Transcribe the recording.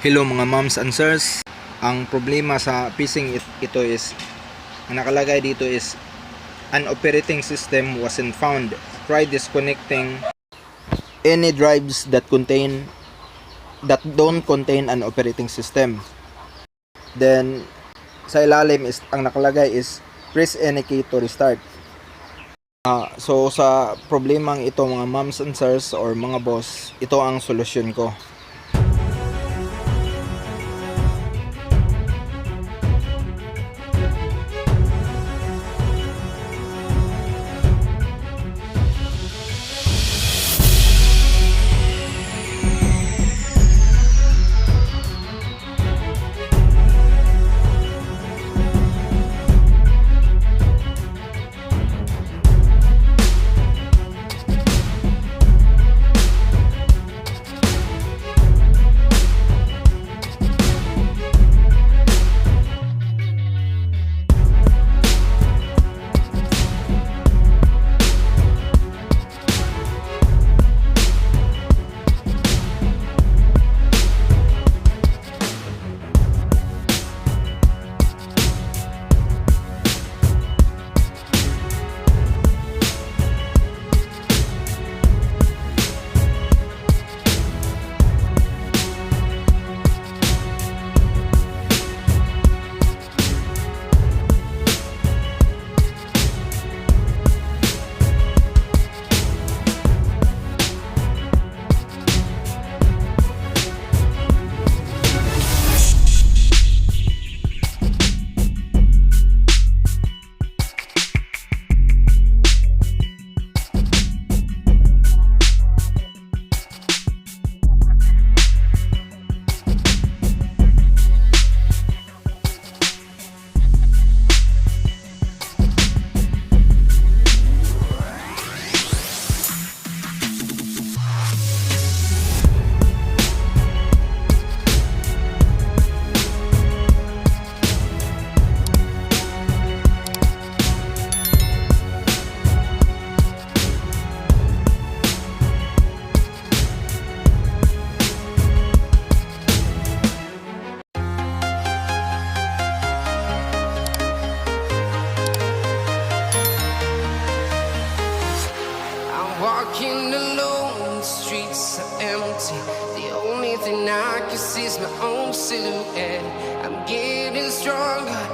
Hello mga moms and sirs. Ang problema sa phishing ito is, ang nakalagay dito is an operating system wasn't found. Try disconnecting any drives that don't contain an operating system. Then sa ilalim is ang nakalagay is press any key to restart. So sa problemang ito mga moms and sirs or mga boss, ito ang solusyon ko. Walking alone, the streets are empty. The only thing I can see is my own silhouette. I'm getting stronger,